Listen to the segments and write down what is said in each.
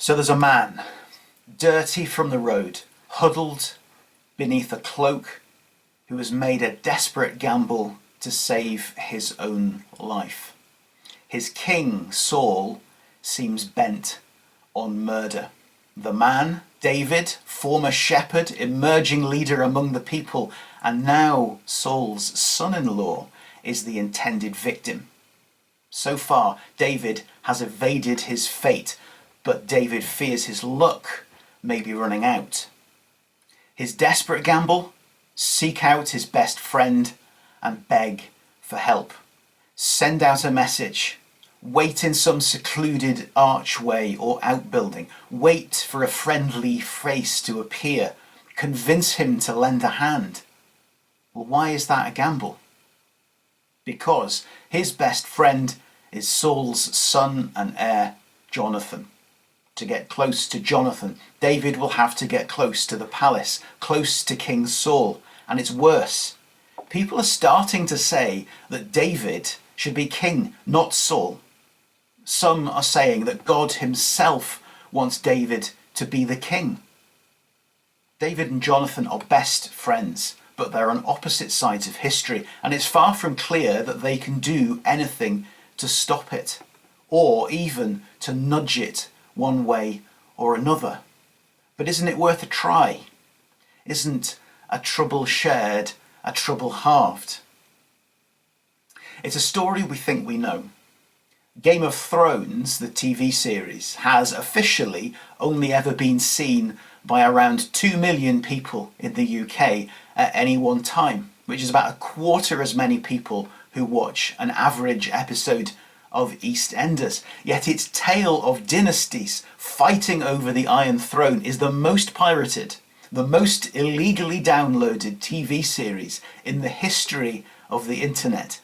So there's a man, dirty from the road, huddled beneath a cloak, who has made a desperate gamble to save his own life. His king, Saul, seems bent on murder. The man, David, former shepherd, emerging leader among the people, and now Saul's son-in-law, is the intended victim. So far, David has evaded his fate, but David fears his luck may be running out. His desperate gamble? Seek out his best friend and beg for help. Send out a message. Wait in some secluded archway or outbuilding. Wait for a friendly face to appear. Convince him to lend a hand. Well, why is that a gamble? Because his best friend is Saul's son and heir, Jonathan. To get close to Jonathan, David will have to get close to the palace, close to King Saul. And it's worse. People are starting to say that David should be king, not Saul. Some are saying that God himself wants David to be the king. David and Jonathan are best friends, but they're on opposite sides of history, and it's far from clear that they can do anything to stop it, or even to nudge it one way or another. But isn't it worth a try? Isn't a trouble shared a trouble halved? It's a story we think we know. Game of Thrones, the TV series, has officially only ever been seen by around 2 million people in the UK at any one time, which is about a quarter as many people who watch an average episode of EastEnders. Yet its tale of dynasties fighting over the Iron Throne is the most pirated, the most illegally downloaded TV series in the history of the internet.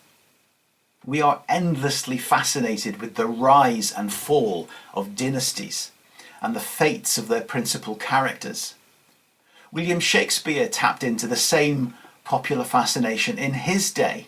We are endlessly fascinated with the rise and fall of dynasties and the fates of their principal characters. William Shakespeare tapped into the same popular fascination in his day.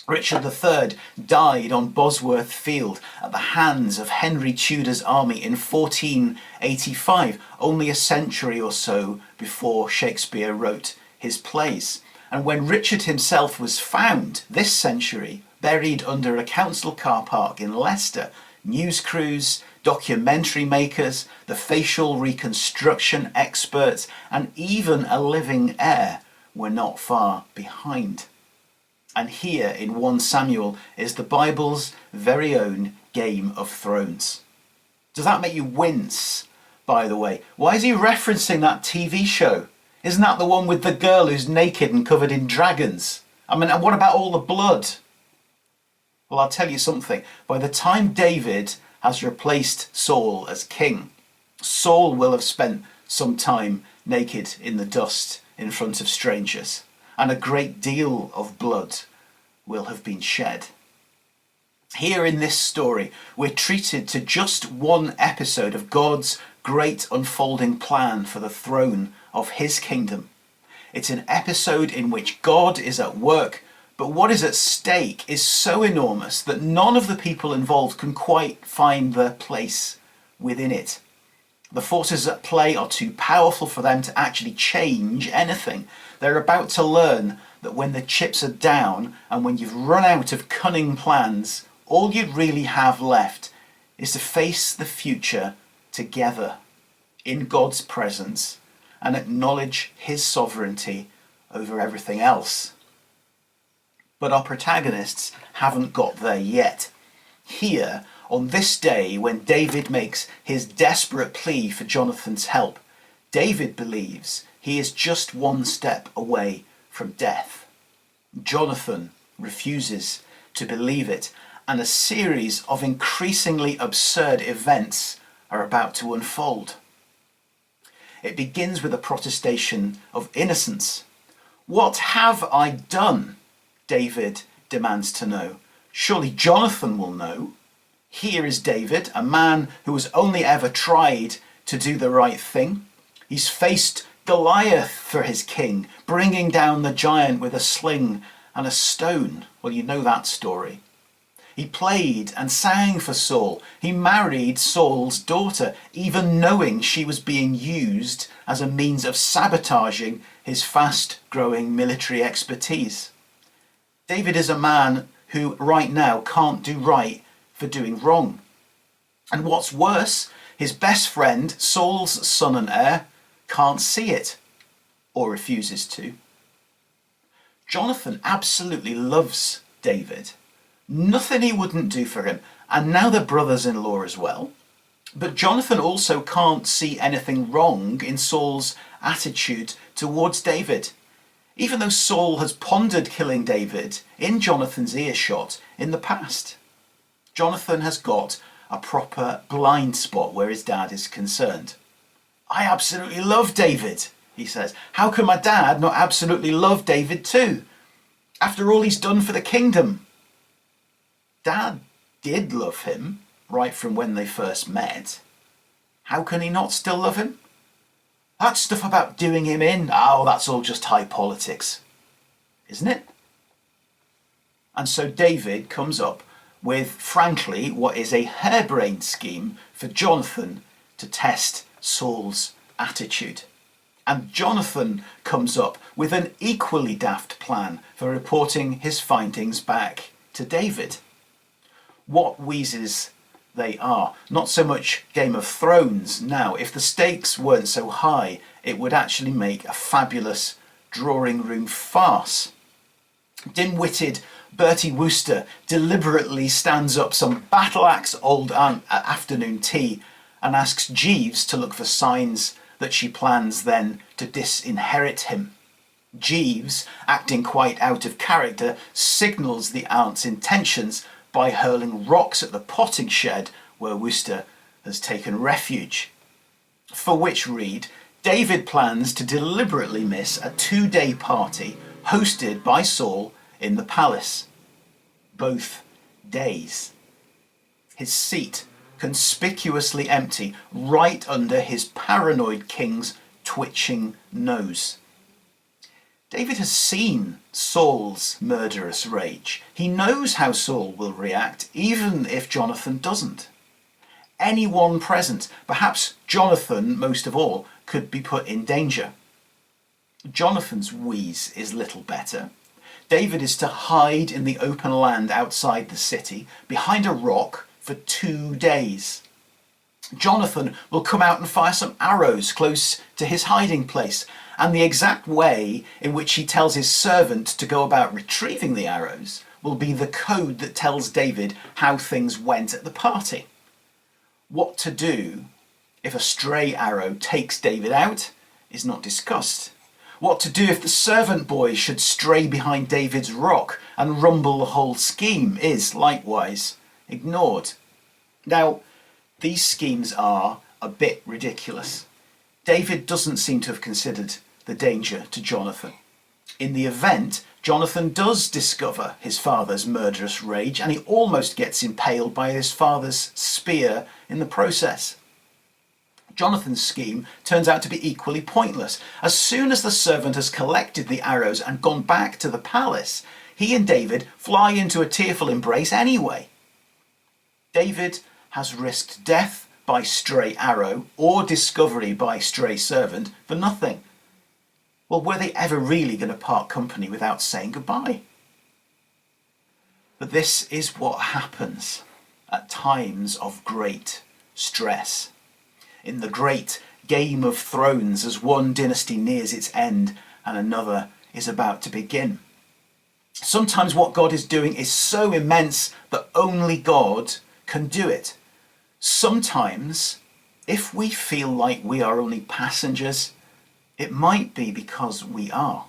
Richard III died on Bosworth Field at the hands of Henry Tudor's army in 1485, only a century or so before Shakespeare wrote his plays. And when Richard himself was found, this century, buried under a council car park in Leicester, news crews, documentary makers, the facial reconstruction experts, and even a living heir were not far behind. And here in 1 Samuel is the Bible's very own Game of Thrones. Does that make you wince, by the way? Why is he referencing that TV show? Isn't that the one with the girl who's naked and covered in dragons? I mean, and what about all the blood? Well, I'll tell you something. By the time David has replaced Saul as king, Saul will have spent some time naked in the dust in front of strangers, and a great deal of blood will have been shed. Here in this story, we're treated to just one episode of God's great unfolding plan for the throne of his kingdom. It's an episode in which God is at work, but what is at stake is so enormous that none of the people involved can quite find their place within it. The forces at play are too powerful for them to actually change anything. They're about to learn that when the chips are down and when you've run out of cunning plans, all you really have left is to face the future together in God's presence and acknowledge his sovereignty over everything else. But our protagonists haven't got there yet. Here, on this day when David makes his desperate plea for Jonathan's help, David believes he is just one step away from death. Jonathan refuses to believe it, and a series of increasingly absurd events are about to unfold. It begins with a protestation of innocence. "What have I done?" David demands to know. Surely Jonathan will know. Here is David, a man who has only ever tried to do the right thing. He's faced Goliath for his king, bringing down the giant with a sling and a stone. Well, you know that story. He played and sang for Saul. He married Saul's daughter, even knowing she was being used as a means of sabotaging his fast-growing military expertise. David is a man who right now can't do right for doing wrong. And what's worse, his best friend, Saul's son and heir, can't see it, or refuses to. Jonathan absolutely loves David. Nothing he wouldn't do for him, and now they're brothers-in-law as well. But Jonathan also can't see anything wrong in Saul's attitude towards David, even though Saul has pondered killing David in Jonathan's earshot in the past. Jonathan has got a proper blind spot where his dad is concerned. I absolutely love David, he says. How can my dad not absolutely love David too? After all he's done for the kingdom. Dad did love him right from when they first met. How can he not still love him? That stuff about doing him in, oh, that's all just high politics, isn't it? And so David comes up with, frankly, what is a harebrained scheme for Jonathan to test Saul's attitude. And Jonathan comes up with an equally daft plan for reporting his findings back to David. What wheezes they are. Not so much Game of Thrones now. If the stakes weren't so high, it would actually make a fabulous drawing room farce. Dim-witted Bertie Wooster deliberately stands up some battle-axe old aunt at afternoon tea and asks Jeeves to look for signs that she plans then to disinherit him. Jeeves, acting quite out of character, signals the aunt's intentions by hurling rocks at the potting shed where Wooster has taken refuge. For which read, David plans to deliberately miss a 2-day party hosted by Saul in the palace. Both days. His seat conspicuously empty right under his paranoid king's twitching nose. David has seen Saul's murderous rage. He knows how Saul will react, even if Jonathan doesn't. Anyone present, perhaps Jonathan most of all, could be put in danger. Jonathan's wheeze is little better. David is to hide in the open land outside the city, behind a rock, for 2 days. Jonathan will come out and fire some arrows close to his hiding place, and the exact way in which he tells his servant to go about retrieving the arrows will be the code that tells David how things went at the party. What to do if a stray arrow takes David out is not discussed. What to do if the servant boy should stray behind David's rock and rumble the whole scheme is, likewise, ignored. Now, these schemes are a bit ridiculous. David doesn't seem to have considered the danger to Jonathan. In the event, Jonathan does discover his father's murderous rage, and he almost gets impaled by his father's spear in the process. Jonathan's scheme turns out to be equally pointless. As soon as the servant has collected the arrows and gone back to the palace, he and David fly into a tearful embrace anyway. David has risked death by stray arrow or discovery by stray servant for nothing. Well, were they ever really going to part company without saying goodbye? But this is what happens at times of great stress. In the great Game of Thrones, as one dynasty nears its end and another is about to begin. Sometimes what God is doing is so immense that only God can do it. Sometimes, if we feel like we are only passengers, it might be because we are.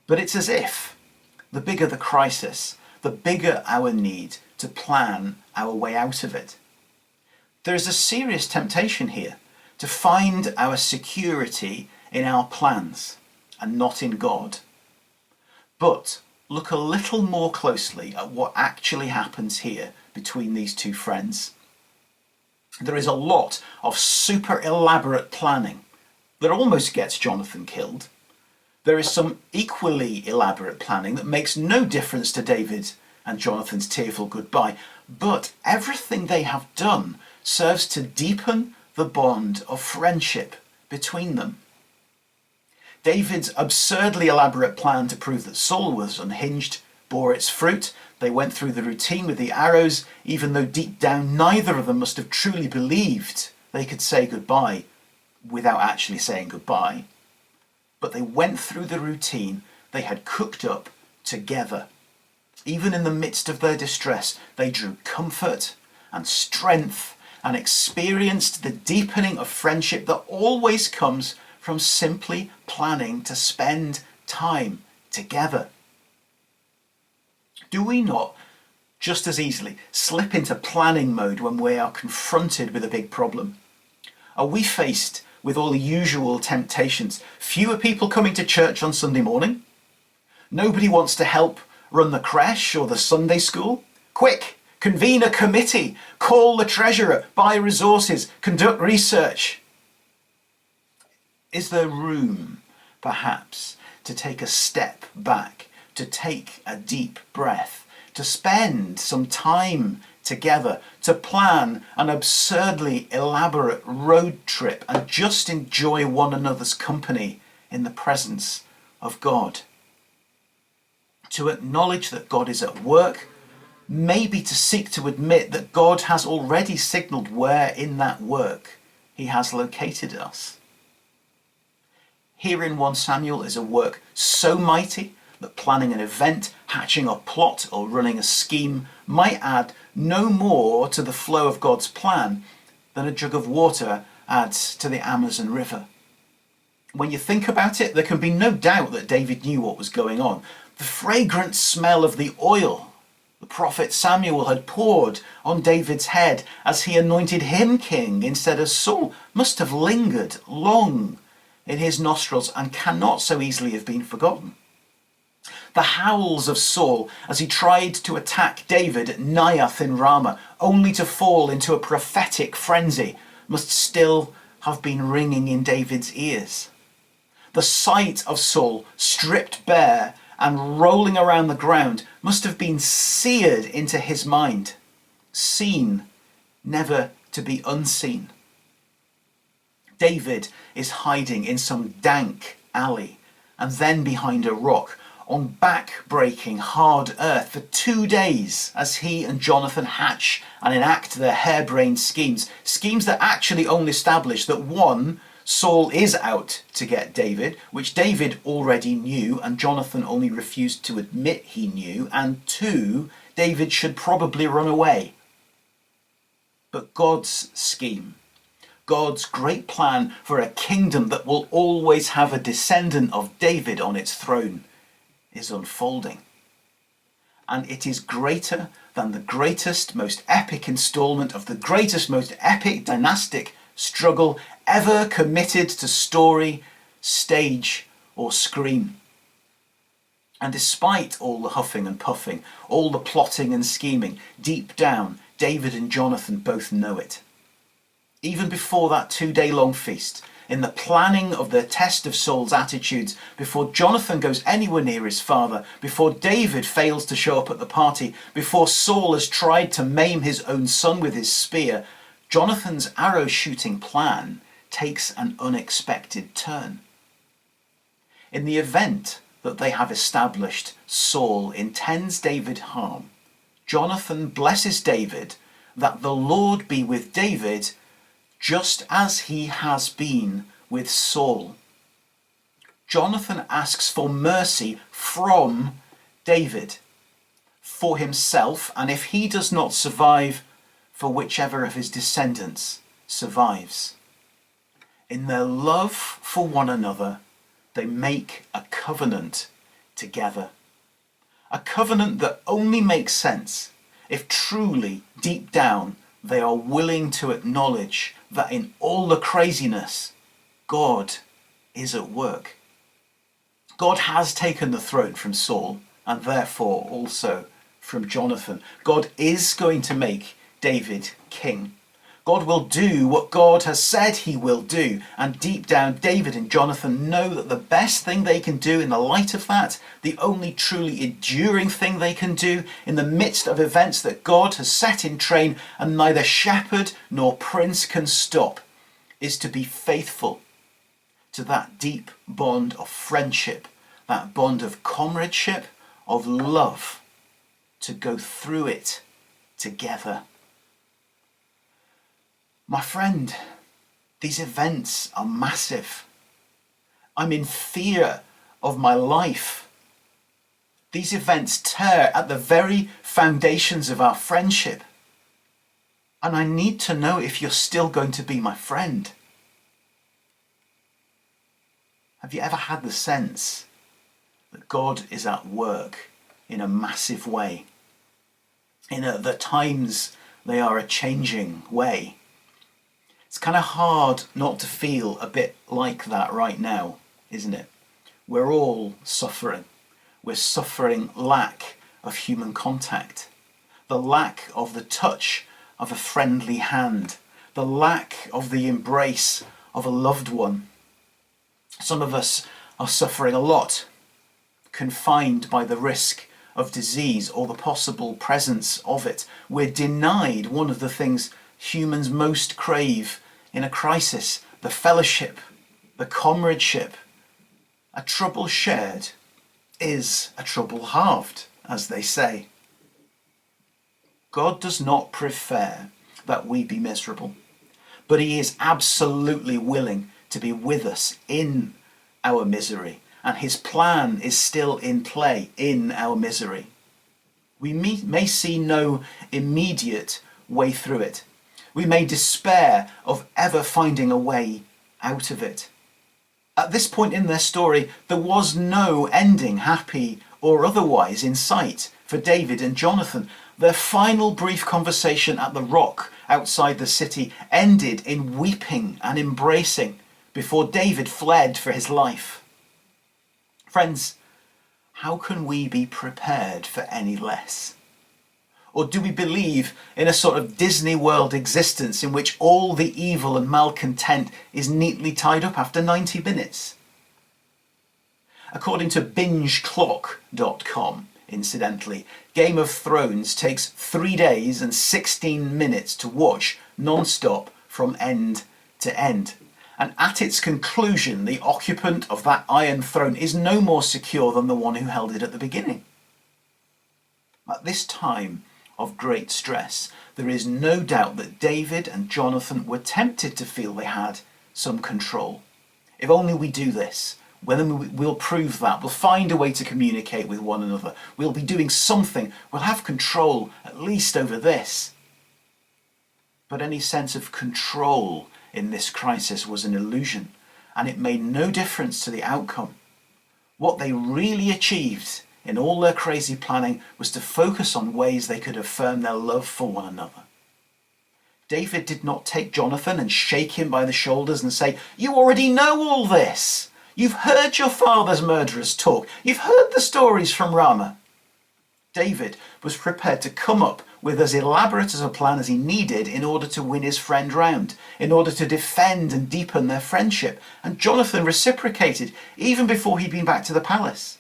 But it's as if the bigger the crisis, the bigger our need to plan our way out of it. There is a serious temptation here to find our security in our plans and not in God. But look a little more closely at what actually happens here between these two friends. There is a lot of super elaborate planning that almost gets Jonathan killed. There is some equally elaborate planning that makes no difference to David and Jonathan's tearful goodbye, but everything they have done serves to deepen the bond of friendship between them. David's absurdly elaborate plan to prove that Saul was unhinged bore its fruit. They went through the routine with the arrows, even though deep down neither of them must have truly believed they could say goodbye without actually saying goodbye. But they went through the routine they had cooked up together. Even in the midst of their distress, they drew comfort and strength and experienced the deepening of friendship that always comes from simply planning to spend time together. Do we not just as easily slip into planning mode when we are confronted with a big problem? Are we faced with all the usual temptations? Fewer people coming to church on Sunday morning? Nobody wants to help run the creche or the Sunday school? Quick, convene a committee, call the treasurer, buy resources, conduct research. Is there room, perhaps, to take a step back, to take a deep breath, to spend some time together, to plan an absurdly elaborate road trip and just enjoy one another's company in the presence of God? To acknowledge that God is at work, maybe to seek to admit that God has already signaled where in that work he has located us. Here in 1 Samuel is a work so mighty that planning an event, hatching a plot, or running a scheme might add no more to the flow of God's plan than a jug of water adds to the Amazon River. When you think about it, there can be no doubt that David knew what was going on. The fragrant smell of the oil the prophet Samuel had poured on David's head as he anointed him king instead of Saul must have lingered long in his nostrils and cannot so easily have been forgotten. The howls of Saul as he tried to attack David at Naioth in Ramah, only to fall into a prophetic frenzy, must still have been ringing in David's ears. The sight of Saul stripped bare and rolling around the ground must have been seared into his mind, seen, never to be unseen. David is hiding in some dank alley and then behind a rock on back-breaking hard earth for 2 days as he and Jonathan hatch and enact their harebrained schemes that actually only establish that one, Saul is out to get David, which David already knew and Jonathan only refused to admit he knew, and 2, David should probably run away. But God's scheme, God's great plan for a kingdom that will always have a descendant of David on its throne, is unfolding. And it is greater than the greatest, most epic installment of the greatest, most epic dynastic struggle ever committed to story, stage, or screen. And despite all the huffing and puffing, all the plotting and scheming, deep down, David and Jonathan both know it. Even before that 2-day-long feast, in the planning of the test of Saul's attitudes, before Jonathan goes anywhere near his father, before David fails to show up at the party, before Saul has tried to maim his own son with his spear, Jonathan's arrow-shooting plan takes an unexpected turn. In the event that they have established Saul intends David harm, Jonathan blesses David that the Lord be with David just as he has been with Saul. Jonathan asks for mercy from David, for himself, and if he does not survive, for whichever of his descendants survives. In their love for one another, they make a covenant together. A covenant that only makes sense if truly, deep down, they are willing to acknowledge that in all the craziness, God is at work. God has taken the throne from Saul and therefore also from Jonathan. God is going to make David king. God will do what God has said he will do. And deep down, David and Jonathan know that the best thing they can do in the light of that, the only truly enduring thing they can do in the midst of events that God has set in train and neither shepherd nor prince can stop, is to be faithful to that deep bond of friendship, that bond of comradeship, of love, to go through it together. My friend, these events are massive. I'm in fear of my life. These events tear at the very foundations of our friendship. And I need to know if you're still going to be my friend. Have you ever had the sense that God is at work in a massive way? The times they are a changing way. It's kind of hard not to feel a bit like that right now, isn't it? We're all suffering. We're suffering lack of human contact, the lack of the touch of a friendly hand, the lack of the embrace of a loved one. Some of us are suffering a lot, confined by the risk of disease or the possible presence of it. We're denied one of the things humans most crave in a crisis, the fellowship, the comradeship. A trouble shared is a trouble halved, as they say. God does not prefer that we be miserable, but he is absolutely willing to be with us in our misery, and his plan is still in play in our misery. We may see no immediate way through it. We may despair of ever finding a way out of it. At this point in their story, there was no ending, happy or otherwise, in sight for David and Jonathan. Their final brief conversation at the rock outside the city ended in weeping and embracing before David fled for his life. Friends, how can we be prepared for any less? Or do we believe in a sort of Disney World existence in which all the evil and malcontent is neatly tied up after 90 minutes? According to bingeclock.com, incidentally, Game of Thrones takes 3 days and 16 minutes to watch non-stop from end to end. And at its conclusion, the occupant of that Iron Throne is no more secure than the one who held it at the beginning. At this time of great stress, there is no doubt that David and Jonathan were tempted to feel they had some control. If only we do this, we'll prove that. We'll find a way to communicate with one another. We'll be doing something. We'll have control, at least over this. But any sense of control in this crisis was an illusion, and it made no difference to the outcome. What they really achieved in all their crazy planning was to focus on ways they could affirm their love for one another. David did not take Jonathan and shake him by the shoulders and say, "You already know all this. You've heard your father's murderers talk. You've heard the stories from Ramah." David was prepared to come up with as elaborate as a plan as he needed in order to win his friend round, in order to defend and deepen their friendship. And Jonathan reciprocated even before he'd been back to the palace,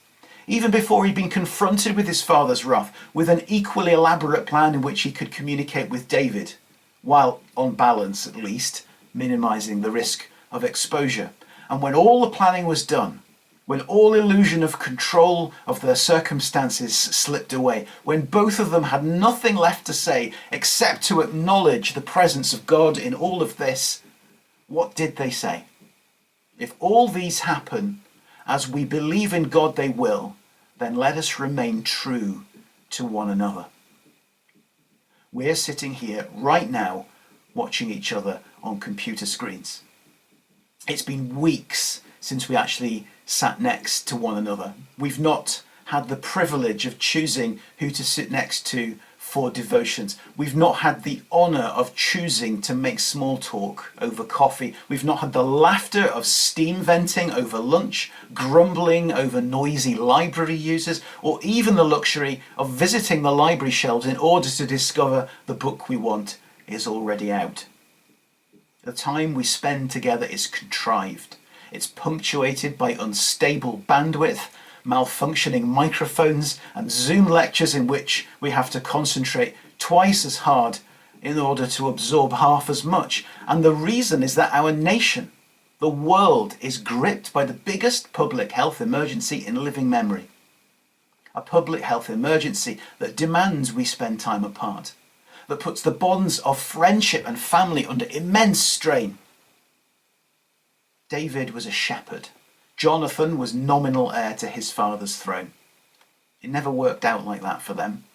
even before he'd been confronted with his father's wrath, with an equally elaborate plan in which he could communicate with David, while, on balance at least, minimizing the risk of exposure. And when all the planning was done, when all illusion of control of their circumstances slipped away, when both of them had nothing left to say except to acknowledge the presence of God in all of this, what did they say? If all these happen as we believe in God they will, then let us remain true to one another. We're sitting here right now watching each other on computer screens. It's been weeks since we actually sat next to one another. We've not had the privilege of choosing who to sit next to for devotions. We've not had the honour of choosing to make small talk over coffee. We've not had the laughter of steam venting over lunch, grumbling over noisy library users, or even the luxury of visiting the library shelves in order to discover the book we want is already out. The time we spend together is contrived. It's punctuated by unstable bandwidth, malfunctioning microphones, and Zoom lectures in which we have to concentrate twice as hard in order to absorb half as much. And the reason is that our nation, the world, is gripped by the biggest public health emergency in living memory. A public health emergency that demands we spend time apart, that puts the bonds of friendship and family under immense strain. David was a shepherd. Jonathan was nominal heir to his father's throne. It never worked out like that for them.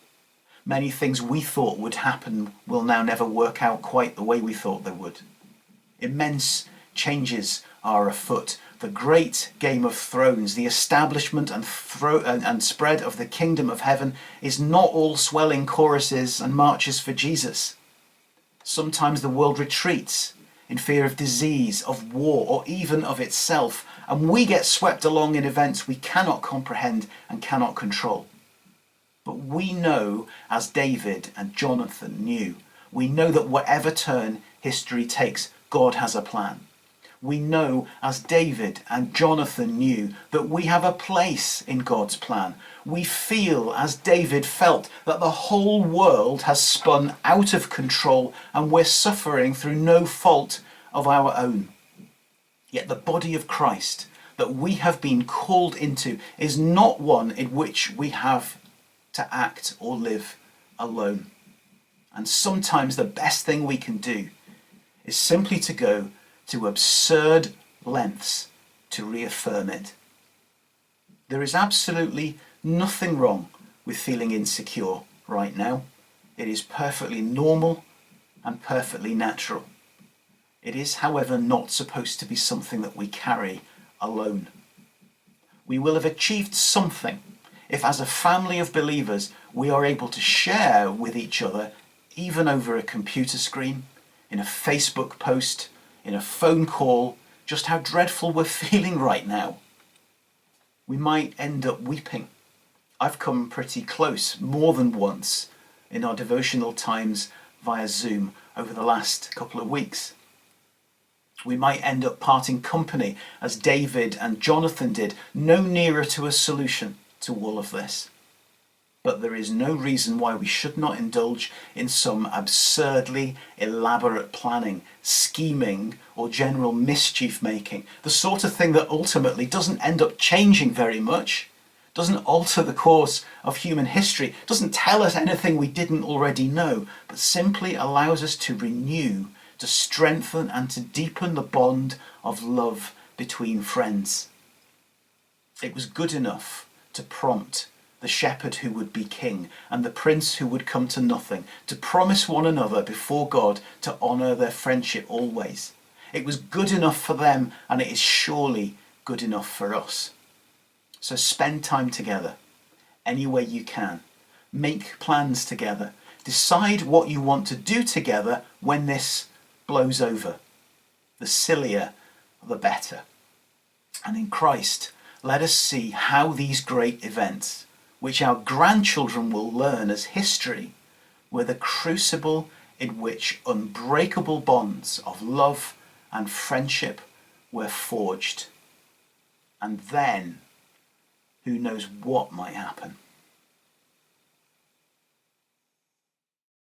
Many things we thought would happen will now never work out quite the way we thought they would. Immense changes are afoot. The great Game of Thrones, the establishment and spread of the kingdom of heaven, is not all swelling choruses and marches for Jesus. Sometimes the world retreats in fear of disease, of war, or even of itself, and we get swept along in events we cannot comprehend and cannot control. But we know, as David and Jonathan knew, we know that whatever turn history takes, God has a plan. We know, as David and Jonathan knew, that we have a place in God's plan. We feel, as David felt, that the whole world has spun out of control and we're suffering through no fault of our own. Yet the body of Christ that we have been called into is not one in which we have to act or live alone. And sometimes the best thing we can do is simply to go to absurd lengths to reaffirm it. There is absolutely nothing wrong with feeling insecure right now. It is perfectly normal and perfectly natural. It is, however, not supposed to be something that we carry alone. We will have achieved something if, as a family of believers, we are able to share with each other, even over a computer screen, in a Facebook post, in a phone call, just how dreadful we're feeling right now. We might end up weeping. I've come pretty close more than once in our devotional times via Zoom over the last couple of weeks. We might end up parting company, as David and Jonathan did, no nearer to a solution to all of this. But there is no reason why we should not indulge in some absurdly elaborate planning, scheming, or general mischief making, the sort of thing that ultimately doesn't end up changing very much, doesn't alter the course of human history, doesn't tell us anything we didn't already know, but simply allows us to renew, to strengthen, and to deepen the bond of love between friends. It was good enough to prompt the shepherd who would be king and the prince who would come to nothing, to promise one another before God to honour their friendship always. It was good enough for them, and it is surely good enough for us. So spend time together, any way you can. Make plans together. Decide what you want to do together when this blows over. The sillier, the better. And in Christ, let us see how these great events, which our grandchildren will learn as history, were the crucible in which unbreakable bonds of love and friendship were forged. And then, who knows what might happen.